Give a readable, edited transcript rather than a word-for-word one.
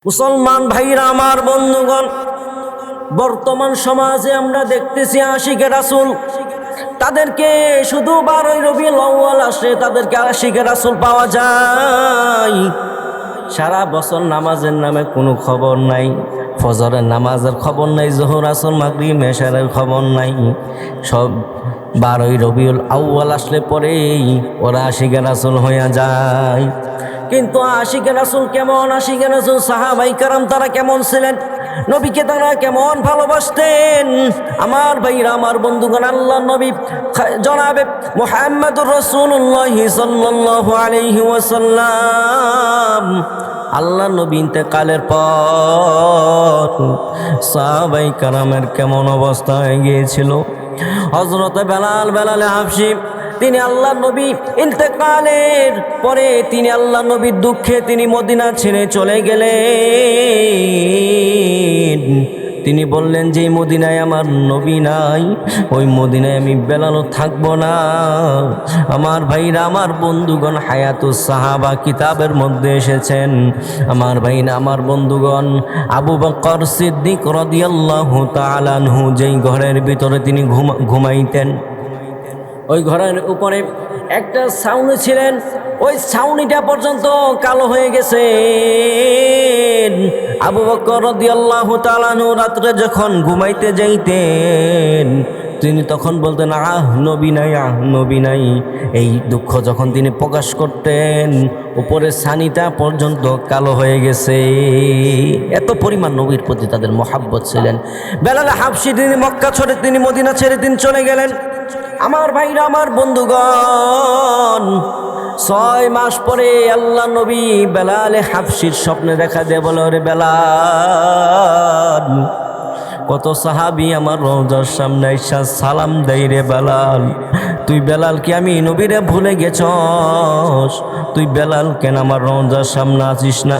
মুসলমান ভাইরা আমার বন্ধুগণ, বর্তমান সমাজে আমরা দেখতেছি আশিকে রাসূল, তাদেরকে শুধু 12ই রবিউল আউয়াল আসে তাদেরকে আশিকে রাসূল পাওয়া যায়। সারা বছর নামাজের নামে কোনো খবর নাই, ফজরের নামাজের খবর নাই, জোহর আসর মাগরিব এশারের খবর নাই। সব 12ই রবিউল আউয়াল আসলে পরেই ওরা আশিকে রাসূল হয়ে যায়। কিন্তু আশিকে রাসূল কেমন, আশিকে রাসূল সাহাবায়ে কেরাম তারা কেমন ছিলেন, নবীকে তারা কেমন ভালোবাসতেন? আমার ভাইরা আমার বন্ধুগণ, আল্লাহর নবী জনাবে মুহাম্মদুর রাসূলুল্লাহ সাল্লাল্লাহু আলাইহি ওয়াসাল্লাম, আল্লাহর নবী ইন্তেকালের পর সাহাবায়ে কেরামের কেমন অবস্থা হয়ে গিয়েছিল। হযরত বেলাল হাবশী, তিনি আল্লাহ নবী ইন্তেকালের পরে তিনি আল্লাহ নবীর দুঃখে তিনি মদিনা ছেড়ে চলে গেলেন। তিনি বললেন যে মদিনায় আমার নবী নাই, ওই মদিনায় আমি বেলালও থাকবো না। আমার ভাইরা আমার বন্ধুগণ, হায়াতুস সাহাবা কিতাবের মধ্যে এসেছেন। আমার ভাইরা আমার বন্ধুগণ, আবু বকর সিদ্দিক রাদিয়াল্লাহু তাআলা আনহু যেই ঘরের ভিতরে তিনি ঘুমাইতেন, ওই ঘরের উপরে একটা ছাউনি ছিলেন, ওই ছাউনিটা পর্যন্ত কালো হয়ে গেছে। আবু বকর রাদিয়াল্লাহু তাআলা আনহু রাত্রে যখন ঘুমাইতে যাইতেন, তিনি তখন বলতেন নবী নাই, নবী নাই। এই দুঃখ যখন তিনি প্রকাশ করতেন, উপরের ছানিটা পর্যন্ত কালো হয়ে গেছে। এত পরিমাণ নবীর প্রতি তাদের মহাব্বত ছিলেন। বেলাল হাবশী তিনি মক্কা ছেড়ে তিনি মদিনা ছেড়ে তিনি চলে গেলেন। আমার ভাইরা আমার বন্ধুগণ, 6 মাস পরে আল্লাহ নবী বেলাল হাবশীর স্বপ্নে দেখা দিয়ে বলে, ওরে বেলাল, কত সাহাবী আমার রওজার সামনে এসে সালাম দেয় রে বেলাল, তুই বেলাল কি আমি নবীরে ভুলে গেছস? তুই বেলাল কেন আমার রওজার সামনে আসিস না?